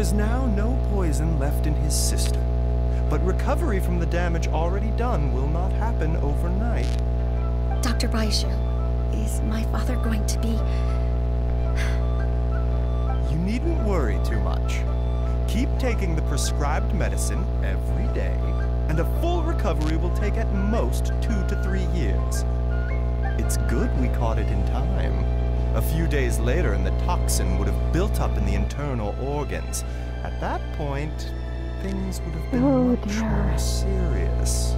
is now no poison left in his system, but recovery from the damage already done will not happen overnight. Dr. Baishu, is my father going to be... You needn't worry too much. Keep taking the prescribed medicine every day, and a full recovery will take at most 2 to 3 years. It's good we caught it in time. A few days later, and the toxin would have built up in the internal organs. At that point, things would have been much more serious.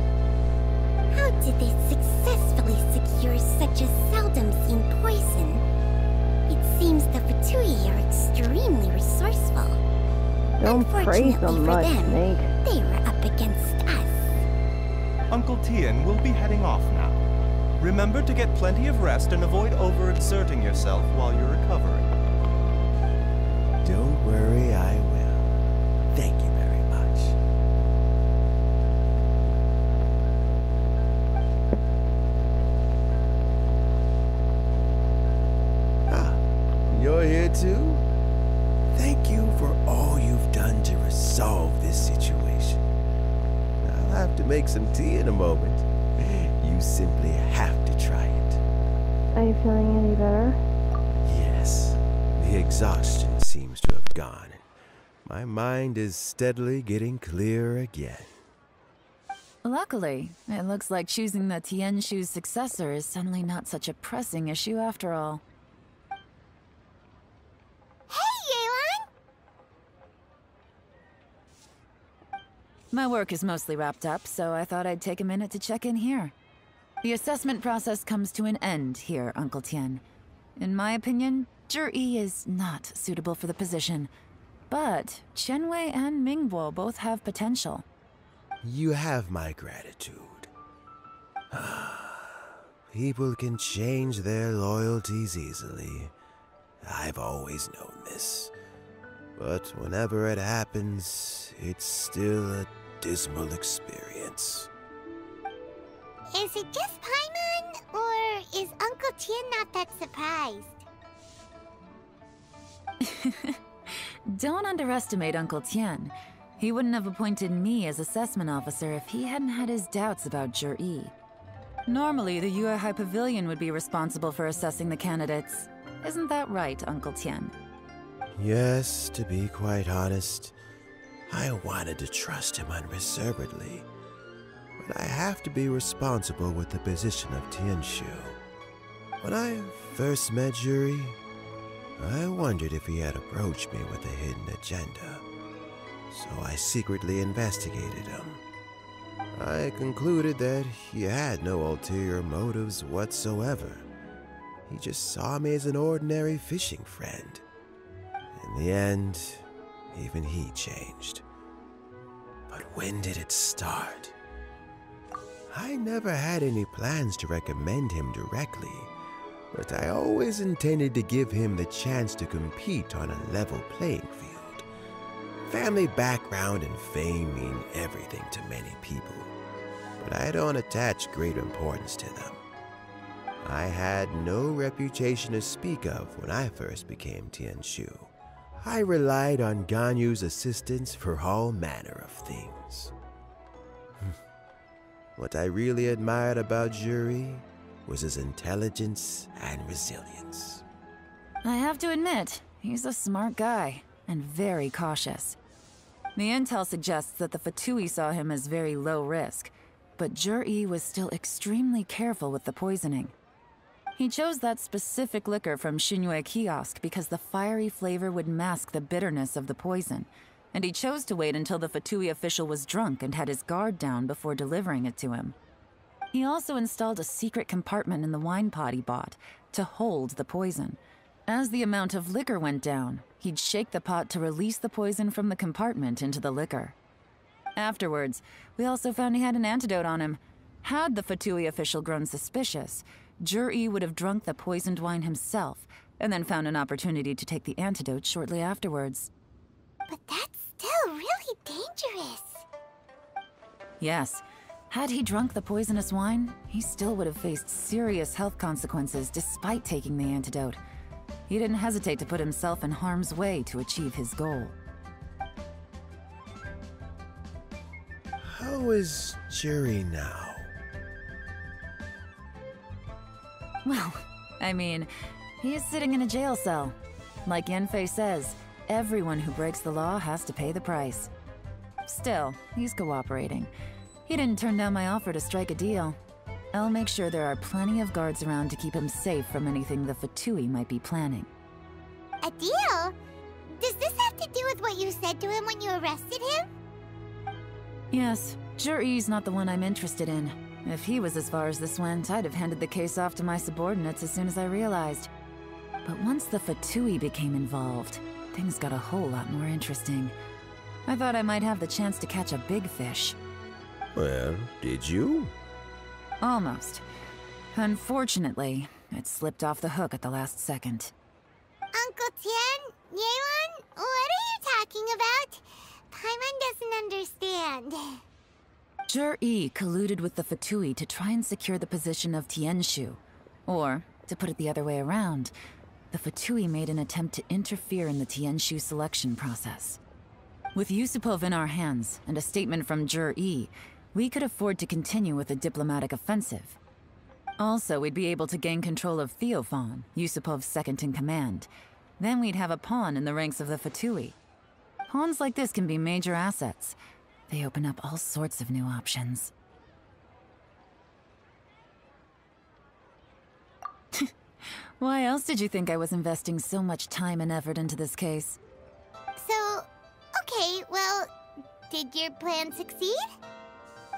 How did they successfully secure such a seldom-seen poison? It seems the Fatui are extremely resourceful. Don't praise them much, Snake. They were up against us. Uncle Tien will be heading off now. Remember to get plenty of rest and avoid overexerting yourself while you're recovering. Don't worry, I will. Thank you very much. Ah, you're here too? Thank you for all you've done to resolve this situation. I'll have to make some tea in a moment. You simply have to try it. Are you feeling any better? Yes. The exhaustion seems to have gone. My mind is steadily getting clearer again. Luckily, it looks like choosing the Tianshu's successor is suddenly not such a pressing issue after all. My work is mostly wrapped up, so I thought I'd take a minute to check in here. The assessment process comes to an end here, Uncle Tien. In my opinion, Zhi is not suitable for the position. But Chen Wei and Mingbo both have potential. You have my gratitude. People can change their loyalties easily. I've always known this. But whenever it happens, it's still a dismal experience. Is it just Paimon, or is Uncle Tien not that surprised? Don't underestimate Uncle Tien. He wouldn't have appointed me as assessment officer if he hadn't had his doubts about Zhi. Normally, the Yuehai Pavilion would be responsible for assessing the candidates. Isn't that right, Uncle Tien? Yes, to be quite honest, I wanted to trust him unreservedly. But I have to be responsible with the position of Tianshu. When I first met Zhi, I wondered if he had approached me with a hidden agenda. So I secretly investigated him. I concluded that he had no ulterior motives whatsoever. He just saw me as an ordinary fishing friend. In the end, even he changed. But when did it start? I never had any plans to recommend him directly, but I always intended to give him the chance to compete on a level playing field. Family background and fame mean everything to many people, but I don't attach great importance to them. I had no reputation to speak of when I first became Tianshu. I relied on Ganyu's assistance for all manner of things. What I really admired about Zhi was his intelligence and resilience. I have to admit, he's a smart guy, and very cautious. The intel suggests that the Fatui saw him as very low risk, but Zhi was still extremely careful with the poisoning. He chose that specific liquor from Xinyue Kiosk because the fiery flavor would mask the bitterness of the poison, and he chose to wait until the Fatui official was drunk and had his guard down before delivering it to him. He also installed a secret compartment in the wine pot he bought to hold the poison. As the amount of liquor went down, he'd shake the pot to release the poison from the compartment into the liquor. Afterwards, we also found he had an antidote on him. Had the Fatui official grown suspicious, Zhi would have drunk the poisoned wine himself, and then found an opportunity to take the antidote shortly afterwards. But that's still really dangerous. Yes. Had he drunk the poisonous wine, he still would have faced serious health consequences despite taking the antidote. He didn't hesitate to put himself in harm's way to achieve his goal. How is Juri now? Well, I mean, he is sitting in a jail cell. Like Yanfei says, everyone who breaks the law has to pay the price. Still, he's cooperating. He didn't turn down my offer to strike a deal. I'll make sure there are plenty of guards around to keep him safe from anything the Fatui might be planning. A deal? Does this have to do with what you said to him when you arrested him? Yes, Juri's not the one I'm interested in. If he was as far as this went, I'd have handed the case off to my subordinates as soon as I realized. But once the Fatui became involved, things got a whole lot more interesting. I thought I might have the chance to catch a big fish. Well, did you? Almost. Unfortunately, it slipped off the hook at the last second. Uncle Tian, Yelan, what are you talking about? Paimon doesn't understand. Jur-E colluded with the Fatui to try and secure the position of Tianshu. Or, to put it the other way around, the Fatui made an attempt to interfere in the Tianshu selection process. With Yusupov in our hands, and a statement from Jur-E, we could afford to continue with a diplomatic offensive. Also, we'd be able to gain control of Theophan, Yusupov's second-in-command. Then we'd have a pawn in the ranks of the Fatui. Pawns like this can be major assets. They open up all sorts of new options. Why else did you think I was investing so much time and effort into this case? So, okay, well, did your plan succeed?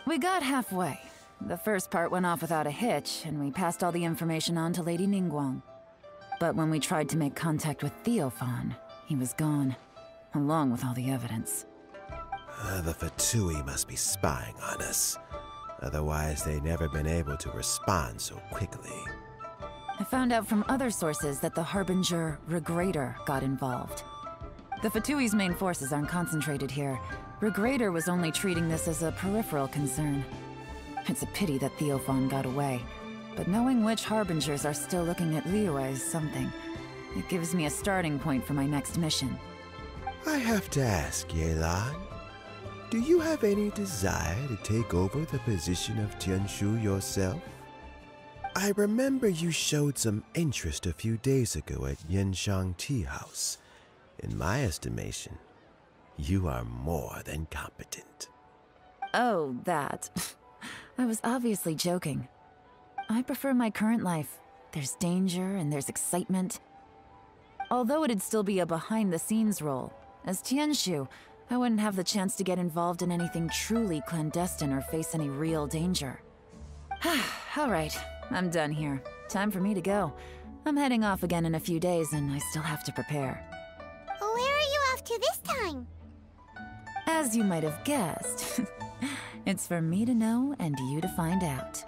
We got halfway. The first part went off without a hitch, and we passed all the information on to Lady Ningguang. But when we tried to make contact with Theophan, he was gone, along with all the evidence. The Fatui must be spying on us. Otherwise, they'd never been able to respond so quickly. I found out from other sources that the Harbinger Regrator got involved. The Fatui's main forces aren't concentrated here. Regrator was only treating this as a peripheral concern. It's a pity that Theophan got away, but knowing which Harbingers are still looking at Liyue is something. It gives me a starting point for my next mission. I have to ask, Yelan, do you have any desire to take over the position of Tianshu yourself? I remember you showed some interest a few days ago at Yanshang Tea House. In my estimation, you are more than competent. Oh, that. I was obviously joking. I prefer my current life. There's danger and there's excitement. Although it'd still be a behind-the-scenes role, as Tianshu, I wouldn't have the chance to get involved in anything truly clandestine or face any real danger. All right, I'm done here. Time for me to go. I'm heading off again in a few days and I still have to prepare. Where are you off to this time? As you might have guessed, it's for me to know and you to find out.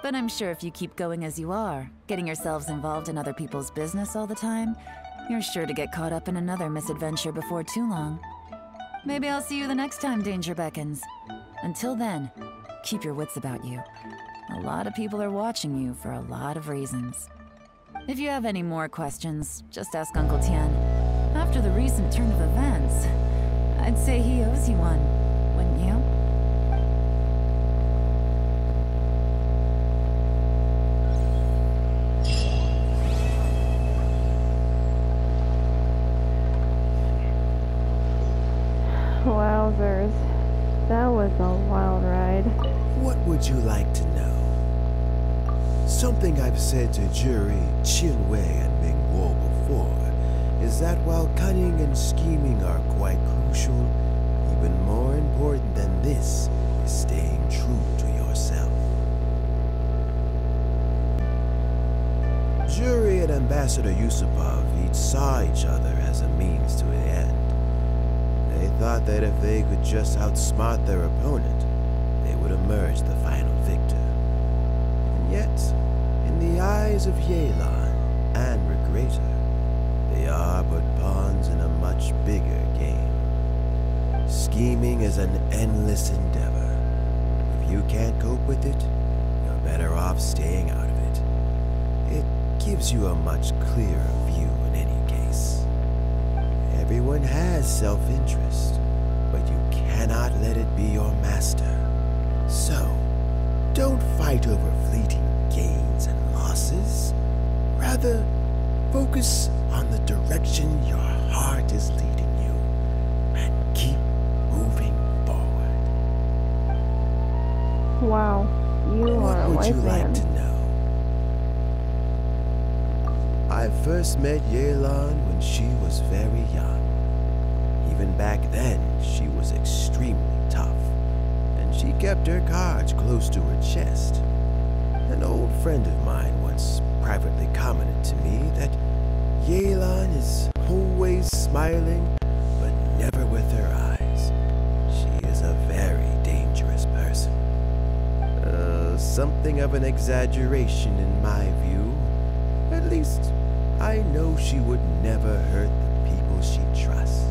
But I'm sure if you keep going as you are, getting yourselves involved in other people's business all the time, you're sure to get caught up in another misadventure before too long. Maybe I'll see you the next time danger beckons. Until then, keep your wits about you. A lot of people are watching you for a lot of reasons. If you have any more questions, just ask Uncle Tian. After the recent turn of events, I'd say he owes you one, wouldn't you? Wowzers. That was a wild ride. What would you like to know? Something I've said to Juri, Qinwei, and Mingguo before is that while cunning and scheming are quite crucial, even more important than this is staying true to yourself. Juri and Ambassador Yusupov each saw each other as a means to an end. They thought that if they could just outsmart their opponent, they would emerge the final victor. And yet, in the eyes of Yelan and Regrator, they are but pawns in a much bigger game. Scheming is an endless endeavor. If you can't cope with it, you're better off staying out of it. It gives you a much clearer view in any case. Everyone has self-interest, but you cannot let it be your master. So, don't fight over fleeting gains and losses. Rather, focus on the direction your heart is leading you and keep moving forward. Wow, you are a What would wise you man. like to know? I first met Yelan when she was very young. Even back then, she was extremely tough, and she kept her cards close to her chest. An old friend of mine once privately commented to me that Yelan is always smiling, but never with her eyes. She is a very dangerous person. Something of an exaggeration in my view. At least, I know she would never hurt the people she trusts.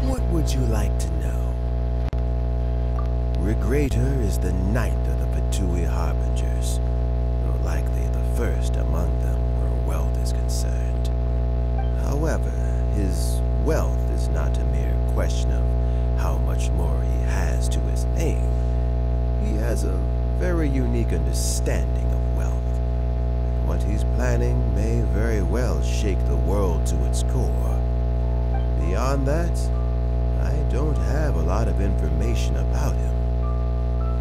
What would you like to know? Regrator is the ninth of the Fatui Harbingers, though likely the first among them where wealth is concerned. However, his wealth is not a mere question of how much more he has to his name. He has a very unique understanding of wealth. What he's planning may very well shake the world to its core. Beyond that, I don't have a lot of information about him.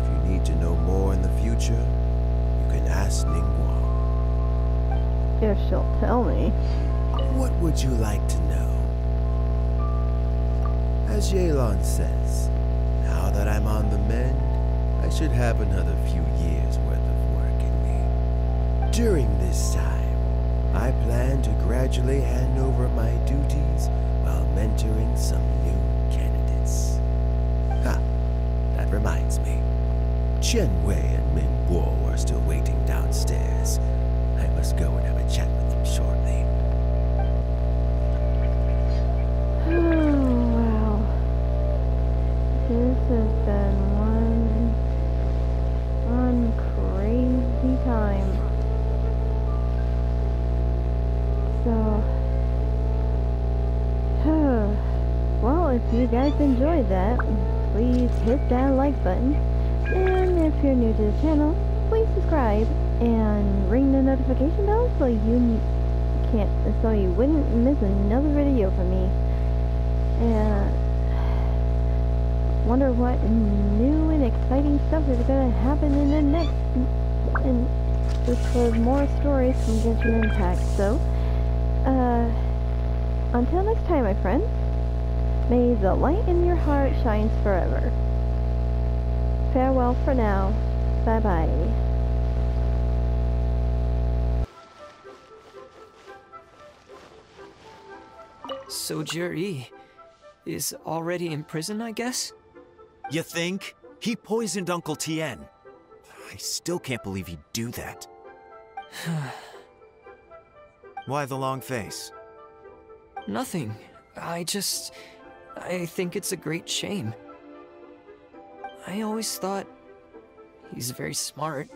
If you need to know more in the future, you can ask Ningguang. If she'll tell me. What would you like to know? As Yelan says, now that I'm on the mend, I should have another few years worth of work in me. During this time, I plan to gradually hand over my duties while mentoring some new candidates. Ha! That reminds me. Chen Wei and Min Guo are still waiting downstairs. I must go and have a chat with them shortly. Oh, wow. This has been one crazy time. So, well, if you guys enjoyed that, please hit that like button. And if you're new to the channel, please subscribe and ring the notification bell so you wouldn't miss another video from me. And wonder what new and exciting stuff is gonna happen in the next, and just for more stories from Genshin Impact. So, until next time, my friends, may the light in your heart shines forever. Farewell for now. Bye bye. So Jur-E is already in prison, I guess? You think? He poisoned Uncle Tien. I still can't believe he'd do that. Why the long face? Nothing. I think it's a great shame. I always thought he's very smart.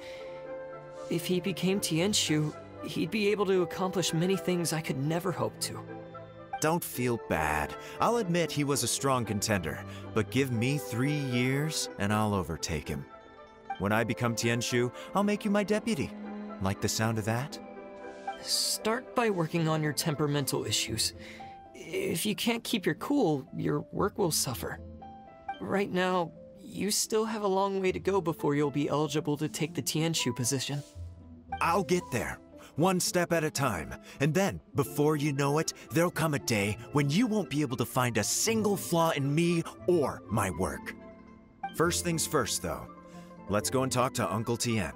If he became Tianshu, he'd be able to accomplish many things I could never hope to. Don't feel bad. I'll admit he was a strong contender, but give me 3 years and I'll overtake him. When I become Tianshu, I'll make you my deputy. Like the sound of that? Start by working on your temperamental issues. If you can't keep your cool, your work will suffer. Right now, you still have a long way to go before you'll be eligible to take the Tianshu position. I'll get there. One step at a time. And then, before you know it, there'll come a day when you won't be able to find a single flaw in me or my work. First things first, though. Let's go and talk to Uncle Tien.